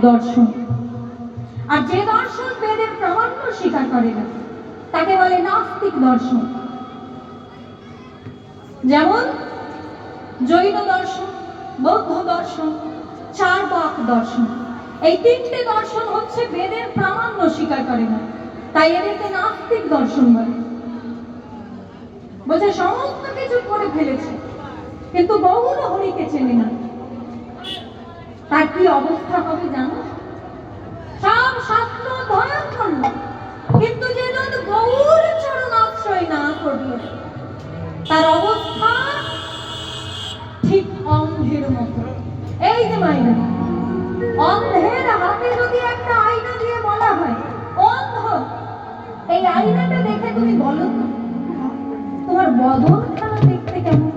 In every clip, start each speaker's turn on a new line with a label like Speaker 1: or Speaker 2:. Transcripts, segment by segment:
Speaker 1: दर्शन और जे दर्शन वेदेर प्रामाण्य स्वीकार करे ना ताके बोले नास्तिक दर्शन। जेमन जैन दर्शन, बौद्ध दर्शन, चार पाक দর্শন। এই তিনটে দর্শন হচ্ছে বেদের প্রামাণ্য স্বীকার করে না, তাই এদেরকে নাস্তিক দর্শন বলে। বলছে সমস্ত কিছু করে ফেলেছে কিন্তু গৌর হরিকে চেনে না, তার কি অবস্থা হবে জানো? সব শাস্ত্র অধ্যয়ন করলো কিন্তু যে যদি গৌর চরণ আশ্রয় না করলো তার অবস্থা ঠিক অন্ধের মতো। এই যে মাইনা, অন্ধের হাতে যদি একটা আয়না দিয়ে বলা হয় অন্ধ, এই আয়নাটা দেখে তুমি বলো তো তোমার বদনখানা দেখতে কেমন?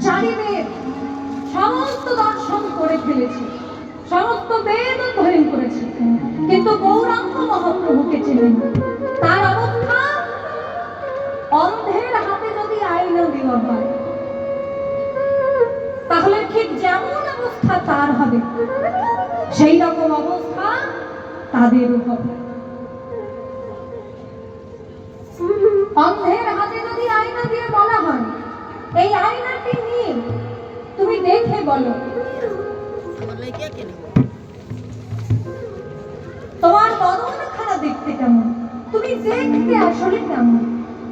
Speaker 1: চারিবেদ সমস্ত দর্শন করে ফেলেছে, সমস্ত বেদ অধ্যয়ন করেছে কিন্তু গৌরাঙ্গ মহাপ্রভুকে চেনেন। তার অবস্থা অন্ধের হাতে যদি আয়না দেওয়া হয় তাহলে ঠিক যেমন অবস্থা তার হবে সেই রকম অবস্থা তাদেরও হবে। অন্ধের হাতে যদি আয়না দিয়ে বলা হয় এই আয়নাটি নিয়ে তুমি দেখে বলো তোমার বদনখানা দেখতে কেমন, তুমি দেখতে আসলে কেমন,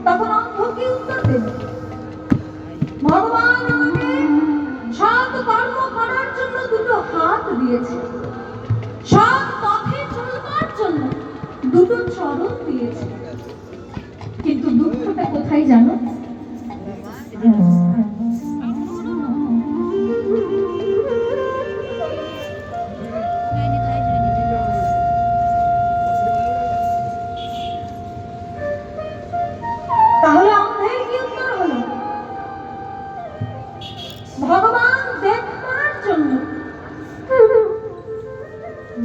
Speaker 1: তখন অন্ধ কি উত্তর দেবে? ভগবান আমাকে সৎ কর্ম করার জন্য দুটো হাত দিয়েছে, সৎ পথে চলবার জন্য দুটো চরণ দিয়েছে, কিন্তু দুঃখটা কোথায় জানো? তাহলে অন্ধের কি উত্তর হলো? ভগবান দেখবার জন্য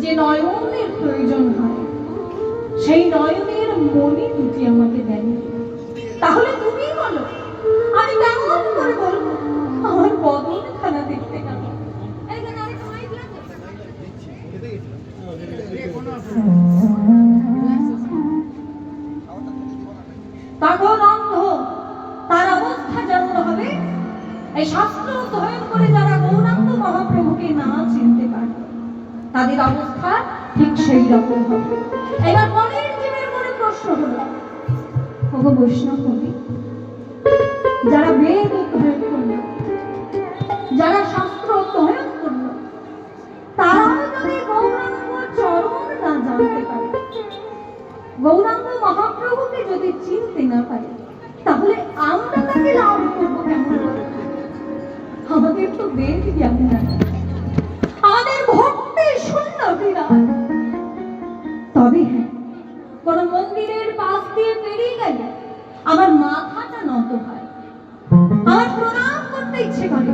Speaker 1: যে নয়নের প্রয়োজন হয় সেই নয়নের মণি দুটি আমাকে দেন। তাহলে তুমি বলো আমি কেমন করে বলবো আমার বদনখানা দেখতে কেমন? তখন অন্ধ তার অবস্থা যেমন হবে, এই শাস্ত্র অধ্যয়ন করে যারা গৌরাঙ্গ মহাপ্রভুকে না চিনতে পারে তাদের অবস্থা ঠিক সেই রকম হবে। এবার মনের জীবের মনে প্রশ্ন হলো, ওগো বৈষ্ণব কবি, যারা বেদ অধ্যয়ন করল, যারা শাস্ত্র অধ্যয়ন করল, তারাও যদি গৌরাঙ্গ চরণ না জানতে পারে, গৌরাঙ্গ মহাপ্রভুকে যদি চিনতে না পারে, তাহলে আমরা তাকে লাভ করবো কেমন? আমাদের তো বেদ জ্ঞান নাই, আমাদের ভক্তি শূন্য বিরাট। তবে হ্যাঁ, কোন মন্দিরের পাশ দিয়ে পেরিয়ে গেলে আমার মাথাটা নত হয়, আমার প্রণাম করতে ইচ্ছে করে,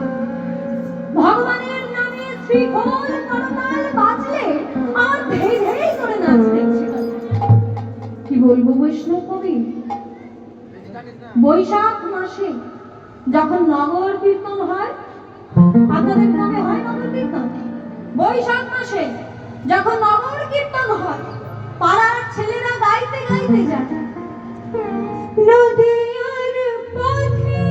Speaker 1: ভগবানের নামে শ্রীখোল করতাল বাজলে আমার ধেই ধেই করে নাচতে ইচ্ছে করে। কি বলবো বৈষ্ণব কবি, বৈশাখ মাসে যখন নগর কীর্তন হয়, আপনাদের গ্রামে হয় নগর কীর্তন? বৈশাখ মাসে যখন নগর কীর্তন হয়, পাড়ার ছেলেরা গাইতে গাইতে যায়, নদীর পথে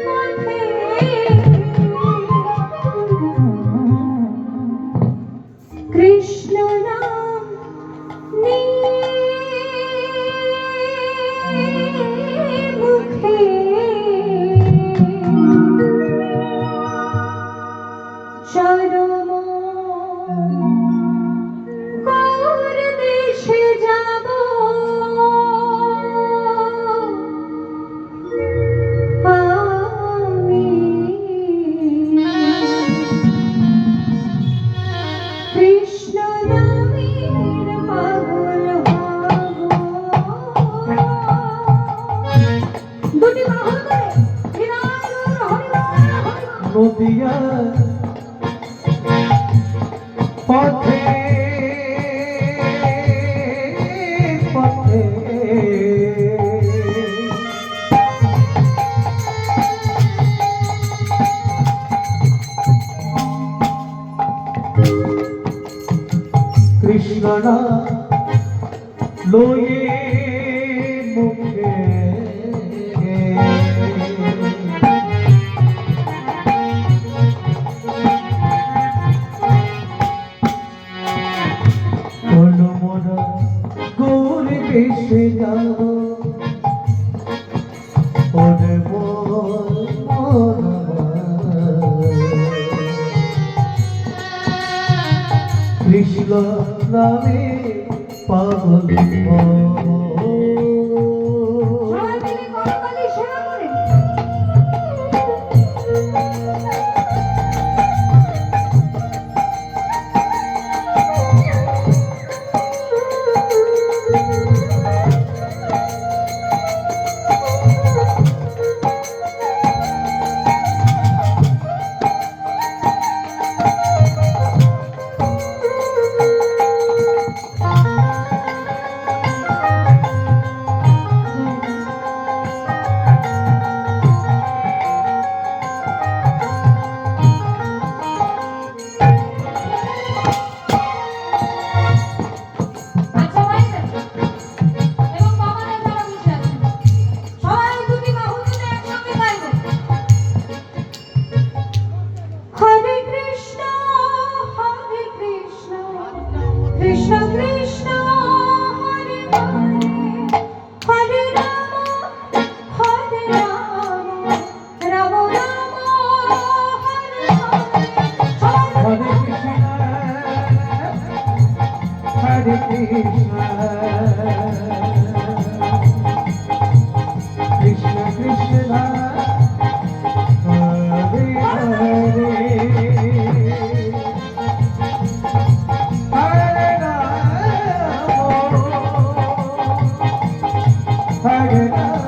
Speaker 1: পথে কৃষ্ণ নাম নিয়ে মুখে চরম গৌর দেশে যাব আমি, কৃষ্ণ নামের পাগল হব। দুটি বাহু ধরে হৃদয় হরিবল হরিবল।
Speaker 2: নদিয়া পথে পথে কৃষ্ণ নামে পাগল
Speaker 1: সবাই মিলে করতালি সেবা করে। আচ্ছা ভাইরা এবং বাবারা যারা বসে আছেন, সবাই দুটি বাহু তুলে একসঙ্গে গাইব। হরে কৃষ্ণ কৃষ্ণ কৃষ্ণ হরে হরে, হরে রাম রাম রাম হরে হরে।
Speaker 2: হরে কৃষ্ণ হরে কৃষ্ণ কৃষ্ণ কৃষ্ণ হরে হরে হরে রাম হরে রাম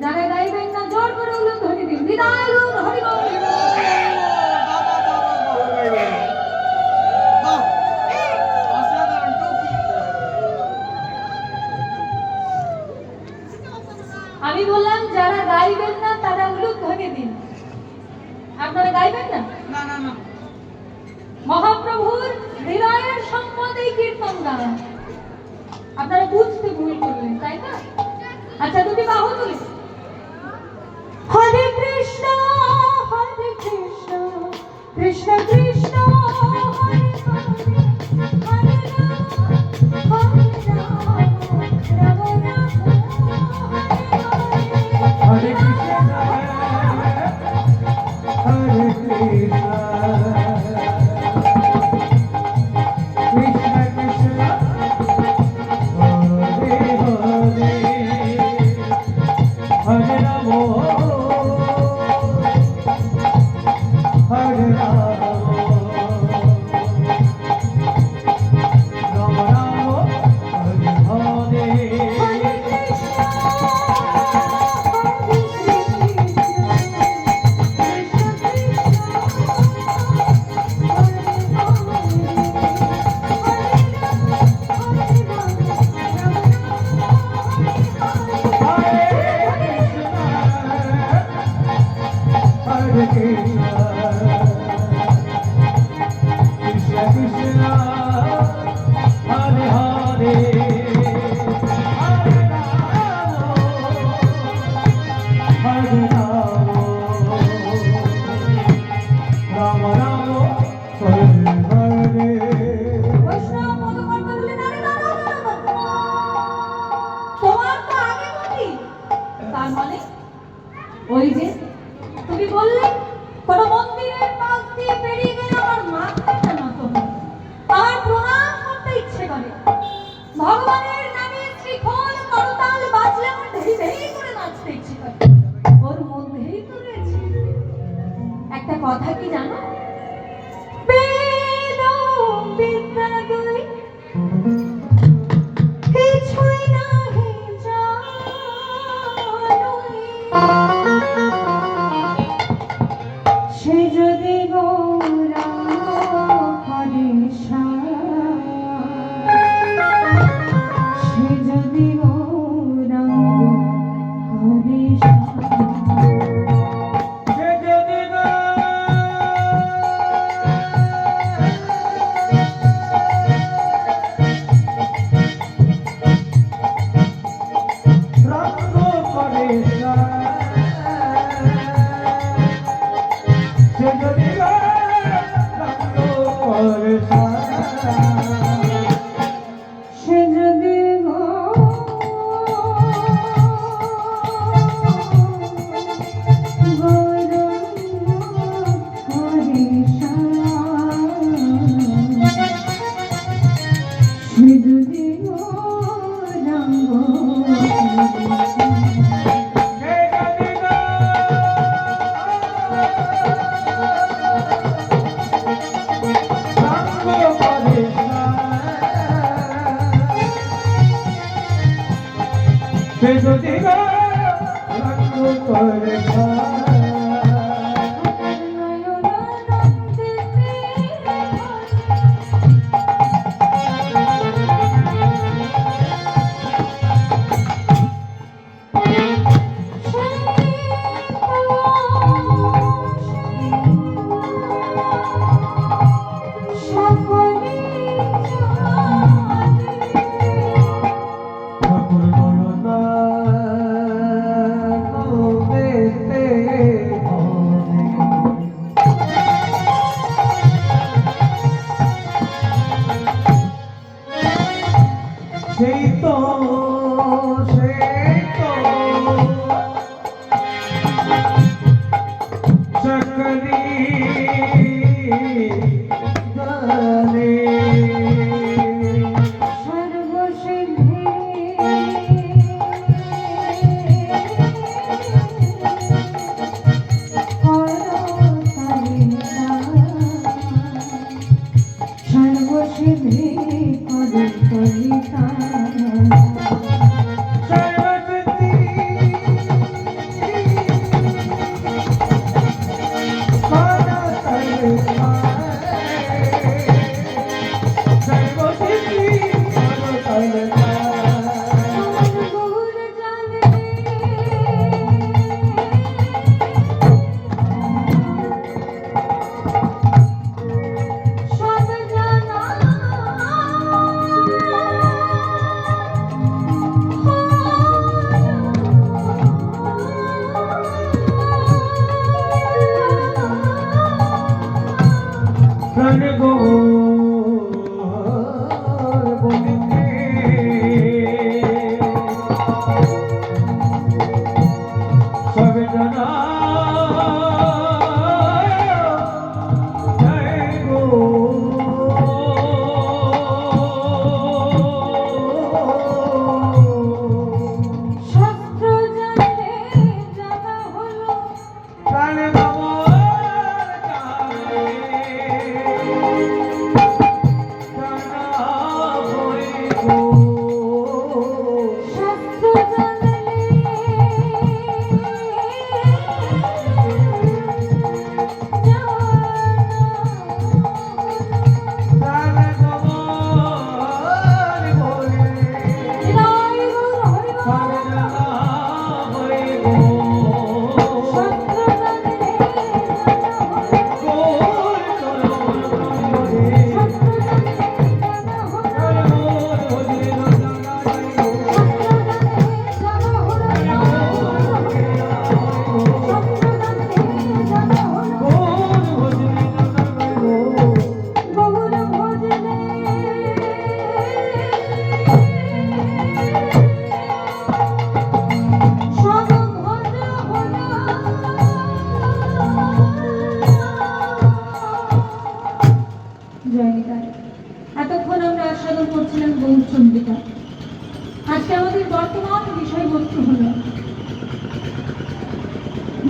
Speaker 1: যারা গাইবেন না জোর করে উলু ধ্বনি দিন। বিদায় গুণ হরি বল। আমি বললাম যারা গাইবেন না তারা উলু ধ্বনি দিন। আপনারা গাইবেন না? মহাপ্রভুর হৃদয়ের সম্পদে কীর্তন গান। আপনারা বুঝতে ভুল করলেন, তাই না? আচ্ছা দুটি বাহু তুলে। হরে কৃষ্ণ কৃষ্ণ কৃষ্ণ হরে হরে, হরে রাম রাম রাম হরে
Speaker 2: হরে
Speaker 1: হরে।
Speaker 2: কৃষ্ণ হরে কৃষ্ণ কৃষ্ণ কৃষ্ণ হরে হরে হরে রাম হরে রাম রাম রাম হরে হরে হরে কৃষ্ণ
Speaker 1: সে যদি গো
Speaker 2: যদি রঙ্গ করে সেই তো সকলি গানে
Speaker 1: সর্বসিদ্ধি সর্বসিদ্ধি করিতা এতক্ষণ আমরা আস্বাদন করছিলাম গৌরচন্দ্রিকা। আজকে আমাদের বর্তমান বিষয়বস্তু হল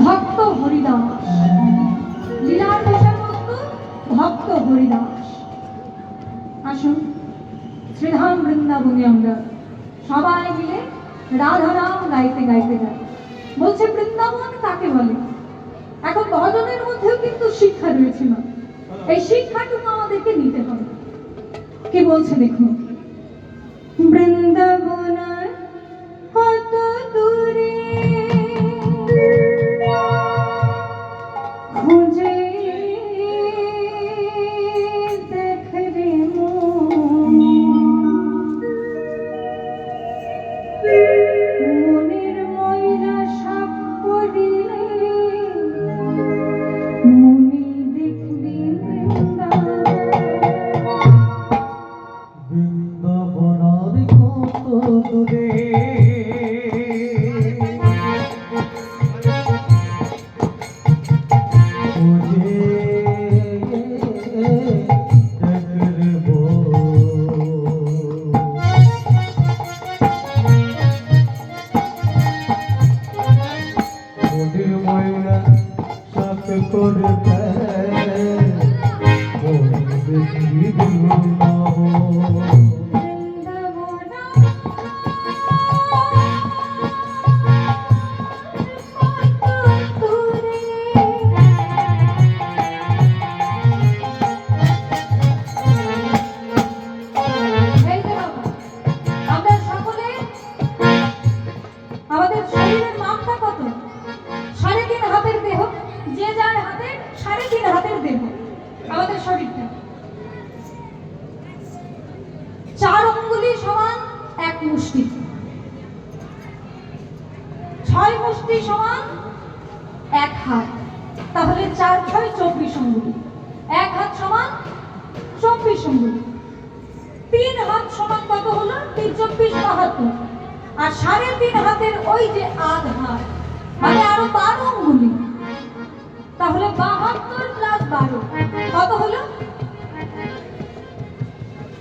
Speaker 1: ভক্ত হরিদাস। লীলার বিষয়বস্তু ভক্ত হরিদাস। আসুন শ্রীধাম বৃন্দাবনে আমরা সবাই মিলে রাধা নাম গাইতে গাইতে যাই। বলছে বৃন্দাবন কাকে বলে? এখন ভজনের মধ্যেও কিন্তু শিক্ষা রয়েছে না, এই শিক্ষাটুকু আমাদেরকে নিতে হবে। কি বলছে দেখুন, বৃন্দাবন কত দূরে খুঁজে দেখ রে মনের ময়লা সাফ করিলে মনে দেখবি বৃন্দাবন। মুষ্টি। 6 মুষ্টি সমান 1 হাত, তাহলে 4 6 24 অঙ্গুলি। 1 হাত সমান 24 অঙ্গুলি। 3 হাত সমান কত হলো? 3 24 72। আর 3.5 হাতের ওই যে আধ হাত মানে আরো 12 অঙ্গুলি, তাহলে 72 প্লাস 12 কত হলো?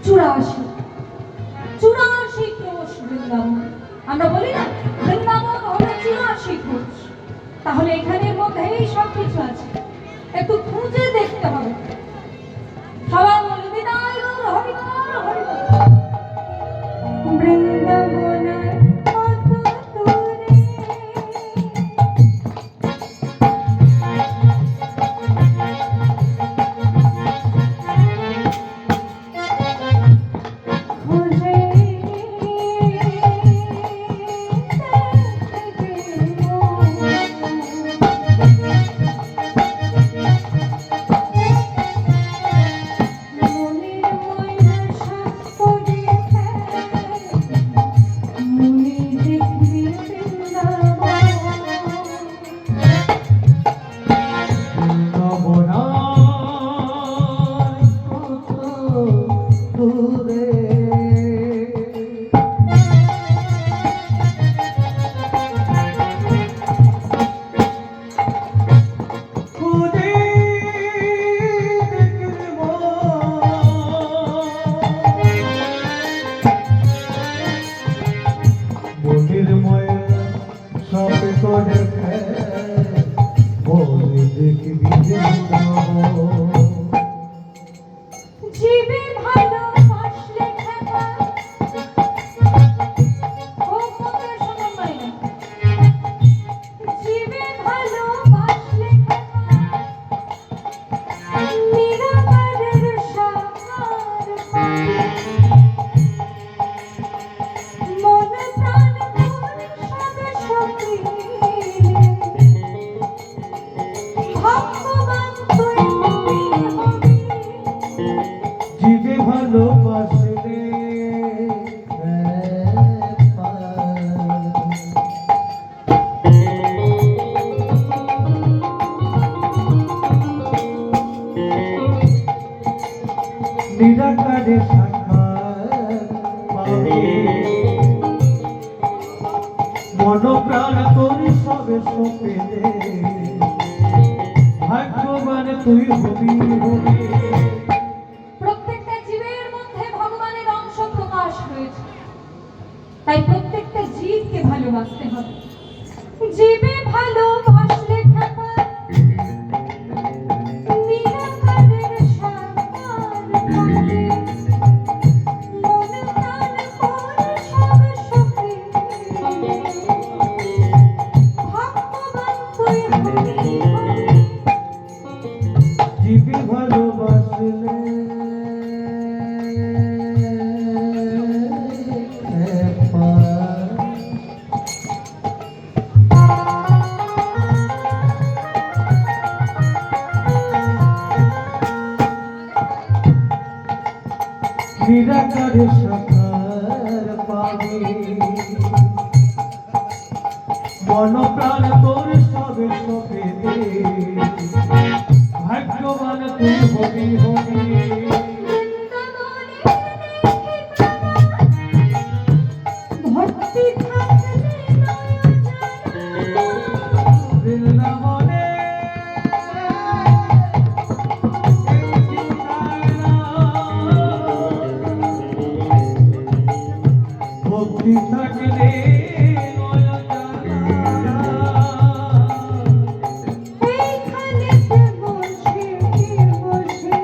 Speaker 1: 84। 84 ক্রোশ বৃন্দাবন। আমরা বলি না বৃন্দাবন হলো 84 ক্রোশ। তাহলে এখানের মধ্যেই সবকিছু আছে, একটু খুঁজে দেখতে হবে। সবাই বলে বিদায় গৌর হরি বল, হরি বল। বৃন্দাবনের কত দূরে খুঁজে জীবে ভালোবাসলে খেপা ও মনের সমান মাইনা। জীবে ভালোবাসলে খেপা নিরাকারের সাকার পাখি। মন প্রাণ মন সবে সখী ভগবান তুই হবি হবি।
Speaker 2: জীবে ভালোবাসলে নিরাকারে সাক্ষাৎ পাবে, মন প্রাণ তোর সবে সপেলে ভাগ্যবান তুই হবি হবি।
Speaker 1: প্রত্যেকটা জীবের মধ্যে ভগবানের অংশ প্রকাশ হয়েছে, তাই প্রত্যেকটা জীবকে ভালোবাসতে হবে। জীবে ভালোবাসলে খেপা নিরাকারের সাকার পাখি। মন প্রাণ তোর সবে সখী ভগবান তুই হবি হবি।
Speaker 2: জীবে ভালোবাসলে নিরাকারে সাকার পাবে, মন প্রাণ তোর সবে সবে ভাগ্যবান তুই হবি হবি।
Speaker 1: ভক্তি থাকলে
Speaker 2: বৃন্দাবনে ভক্তি থাকলে
Speaker 1: এইখানে বসে বসে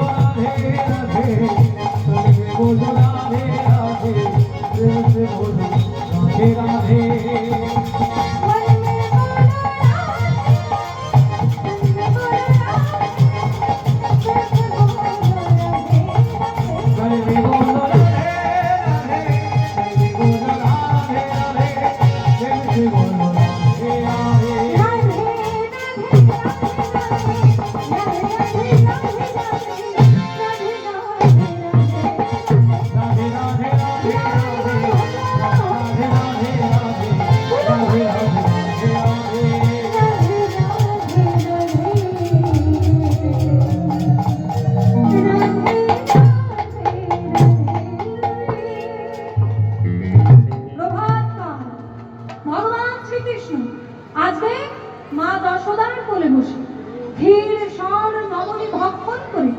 Speaker 2: রাধে রাধে তুমি বলো রাধে রাধে প্রেম সে বলো রাধে রাধে
Speaker 1: প্রভাতকাল ভগবান শ্রীকৃষ্ণ আজকে মা যশোদার কোলে বসে ধীর স্বর নবনী ভক্ষণ করে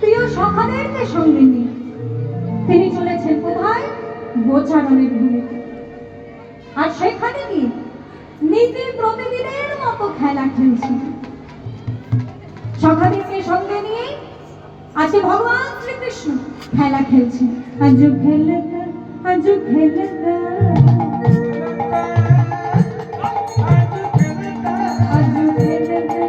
Speaker 1: প্রিয় সখাদেরকে সঙ্গে নিয়ে তিনি চলেছেন কোথায়? গোচারণের ভূমিতে। আর সেখানে গিয়ে নীতি প্রতিদিনের মতো খেলা খেলছেন। সখাদেরকে সঙ্গে নিয়ে আজকে ভগবান শ্রীকৃষ্ণ খেলা খেলছেন। আজু খেলতা আজু খেলতা আজু খেলতা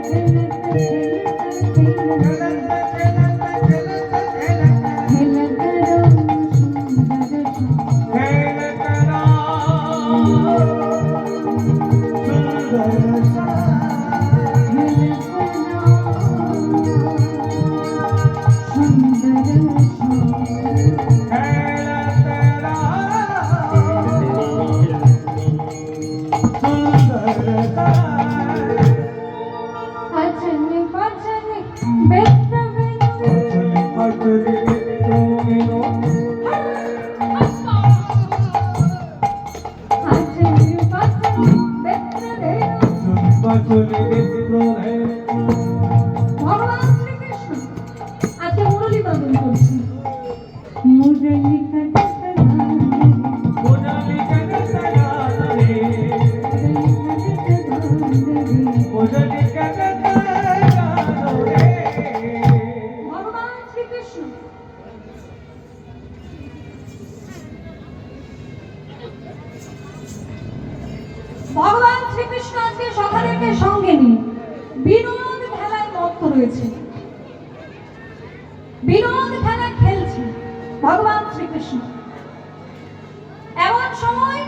Speaker 1: ভগবান শ্রীকৃষ্ণ আজকে মুরলী বাদন করছেন। মুরলী ভগবান শ্রীকৃষ্ণ ভগবান শ্রীকৃষ্ণ আজকে সখাদেরকে সঙ্গে নিয়ে বিনোদ খেলায় মত্ত রয়েছে। বিনোদ খেলা খেলছে ভগবান শ্রীকৃষ্ণ। এমন সময়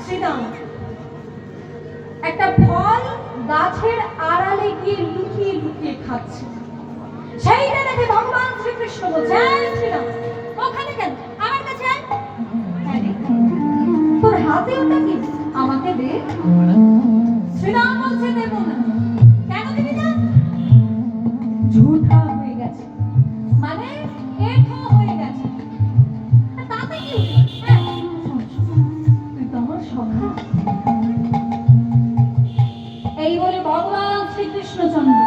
Speaker 1: শ্রীরাম একটা ফল গাছের আড়ালে গিয়ে লুকিয়ে লুকিয়ে খাচ্ছে। সেইটা দেখে ভগবান শ্রীকৃষ্ণ বলছে, "এই শ্রীরাম, ওখানে কেন? আমার কাছে আয়। হ্যাঁ রে, তোর হাতে ওটা কি? আমাকে দে।" শ্রীরাম বলছে, "দেব না।" কেন দিবি না? ঝুঠা হয়ে গেছে, মানে এঠো হয়ে গেছে। তাতে কি? হ্যাঁ, তুই তো আমার সখা। এই বলে ভগবান শ্রীকৃষ্ণচন্দ্র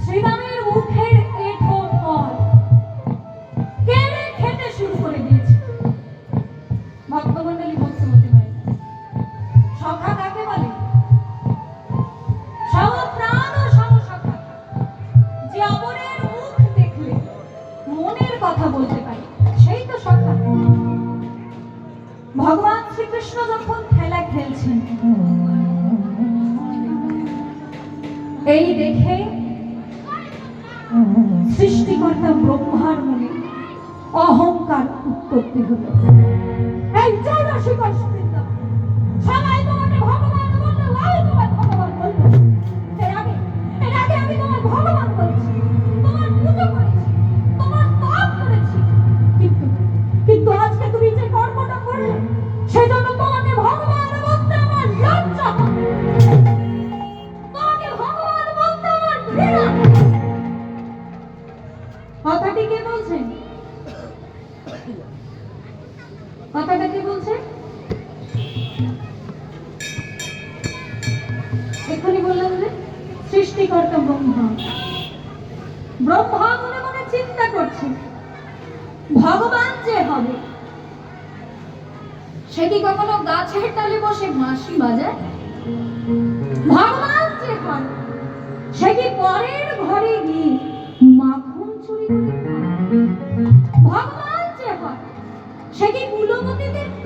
Speaker 1: শ্রীরামের মুখের এঠো ফল কেড়ে খেতে শুরু করে দিয়েছে। ভক্তমণ্ডলী ভক্তমতী ভাই, সখা কাকে বলে? সমপ্রাণ ও সমসখা, যে অপরের মুখ দেখলে মনের কথা বলতে পারে, সেই তো সখা। ভগবান শ্রীকৃষ্ণ যখন খেলা খেলছেন, এই দেখে সৃষ্টিকর্তা ব্রহ্মার মনে অহংকার উৎপত্তি হলো। এই চৌরাশিকর বৃন্দাবন, সবাই তোমাকে ভগবান বললো, আমি তোমার ভগবান বললো। এর আগে আমি তোমার ভগবান বলেছি, তোমার পুজো করেছি, তোমার স্তব করেছি, কিন্তু আজকে তুমি যে কর্মটা করলে, সেজন্য তোমাকে ভগবান বলতে আমার লজ্জা হবে। তোমাকে ভগবান বলতে আমার ঘৃণা। কথাটি কে বলছেন? কথাটা কি বলছে? এখনই বললাম যে সৃষ্টিকর্তা ব্রহ্মা। ব্রহ্মা মনে মনে চিন্তা করছে, ভগবান যে হবে সে কি কখনো গাছের ডালে বসে বাঁশি বাজায়? ভগবান যে হয় সে কি পরের ঘরে গিয়ে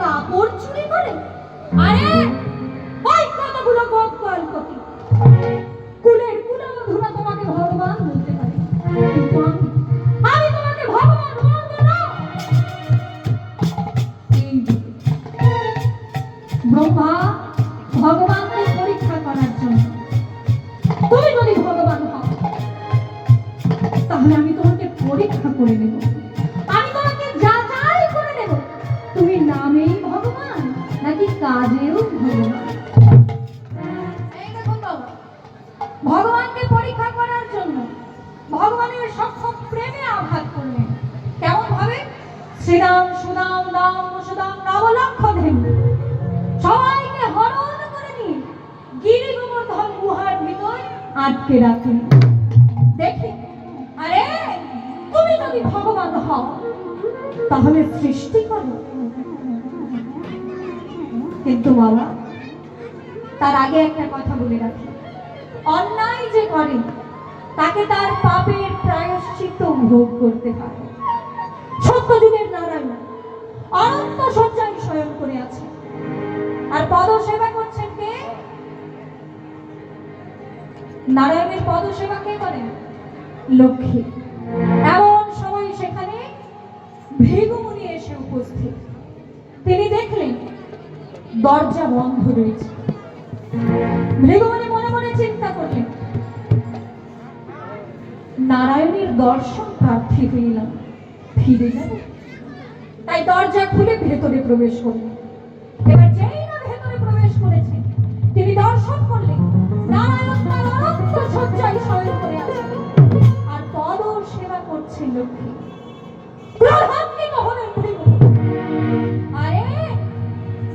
Speaker 1: কাপড় চুরি করে? আরে ওই কতগুলো গল্পতি কুলের কুলবধূরা তোমাকে ভগবান বলতে পারে, কিন্তু আমি তোমাকে ভগবান বলবো না। এই ব্রহ্মা ভগবানকে পরীক্ষা করার জন্য, তুমি যদি ভগবান হও তাহলে আমি তোমাকে পরীক্ষা করে নেব, আমি তোমাকে যাচাই করে নেব তুমি নামেই ভগবান নাকি কাজেও ভগবান। এই দেখুন বাবা, ভগবানকে পরীক্ষা করার জন্য ভগবানের সক্ষম প্রেমে আঘাত করলেন। কেমন ভাবে? শ্রীরাম সুদাম দাম সুদাম নবলক্ষ ধেনু সবাইকে হরণ করে নিয়ে গিরি গোবর্ধন গুহার ভিতর আটকে রাখলেন। দেখি, আরে তুমি যদি ভগবান হও তাহলে সৃষ্টি করো, কিন্তু বাবা তার আগে একটা কথা বলে রাখি, অন্যায় যে করে তাকে তার পাপের প্রায়শ্চিত্ত ভোগ করতে হয়। সত্যযুগের নারায়ণ অনন্ত শয্যায় শয়ন করে আছে, আর পদ সেবা করছেন কে? নারায়ণের পদ সেবা কে করেন? লক্ষ্মী। এমন সময় সেখানে ভৃগুমুনি এসে উপস্থিত। তিনি দেখলেন দরজা বন্ধ রয়েছে। ভৃগুমুনি মনে মনে চিন্তা করলেন, নারায়ণের দর্শন প্রার্থী হইলাম, ফিরে যাব। তাই দরজা খুলে ভেতরে প্রবেশ করলেন। এবার যেই না ভেতরে প্রবেশ করেছে, তিনি দর্শন করলেন নারায়ণ তার অনন্ত শয্যায় শয়ন করে আছে, আর পদ সেবা করছে লক্ষ্মী। প্রধান্বিত হলেন ভৃগুমুনি। আরে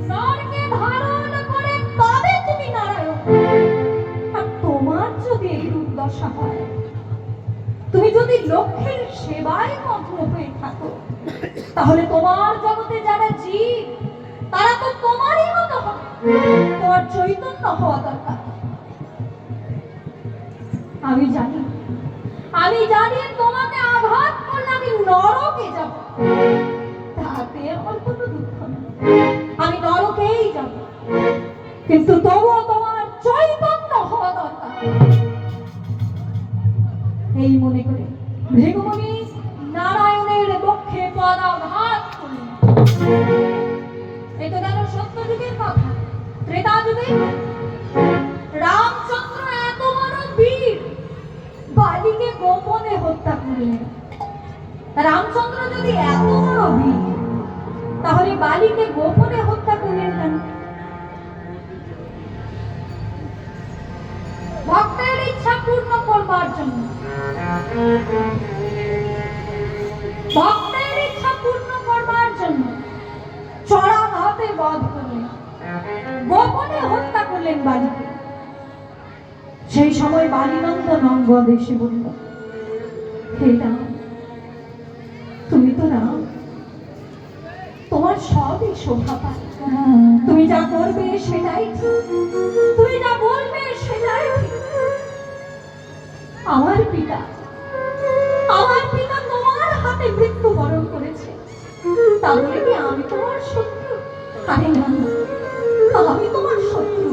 Speaker 1: নরকে ধারণ করে তবে তুমি নারায়ণ, আর তোমার যদি এই দুর্দশা হয়, তুমি যদি লক্ষ্মীর সেবায় মগ্ন হয়ে থাকো, তাহলে তোমার জগতে যারা জীব তারা তো তোমারই মতো হবে, তোমার চৈতন্য হওয়া দরকার। আমি জানি তোমাকে আঘাত করলে আমি নরকে যাব, তাতে আমার কোনো দুঃখ নেই, আমি নরকেই যাব, কিন্তু তবুও তোমার চৈতন্য হওয়া দরকার। এই মনে করে ভৃগুমুনি নারায়ণের বক্ষে পদাঘাত করলেন। এটা গেল সত্যযুগের কথা। ত্রেতা যুগে রামচন্দ্র এত বড় বীর, বালিকে গোপনে হত্যা করলেন। রামচন্দ্র যদি এত বড় বীর, তাহলে বালিকে গোপনে হত্যা করলেন কেন? ভক্তের ইচ্ছা পূর্ণ করবার জন্য, ভক্তের ইচ্ছা পূর্ণ করবার জন্য চড়াঘাতে বধ করলেন, গোপনে হত্যা করলেন বালিকে। সেই সময় বালিনন্দন অঙ্গদ এসে বলল, হে রাম, তুমি তো রাম, তোমার সবই শোভা পায়, তুমি যা করবে সেটাই ঠিক, তুমি যা বলবে সেটাই ঠিক। আমার পিতা তোমার হাতে মৃত্যুবরণ করেছে, তাহলে কি আমি তোমার শত্রু? আরে না, আমি তোমার শত্রু,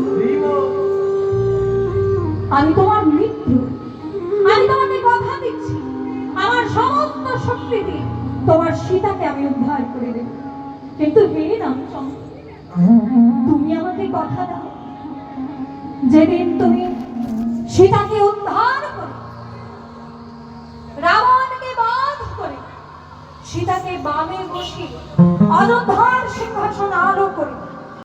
Speaker 1: আমি তোমার মিত্র। আমি তোমাকে কথা দিচ্ছি, আমার সমস্ত শক্তি দিয়ে তোমার সীতাকে আমি উদ্ধার করে দেব। কিন্তু হে রামচন্দ্র, তুমি আমাকে কথা দাও, যেদিন তুমি সীতাকে উদ্ধার করে রাবণকে বধ করে সীতাকে বামে বসিয়ে অযোধ্যা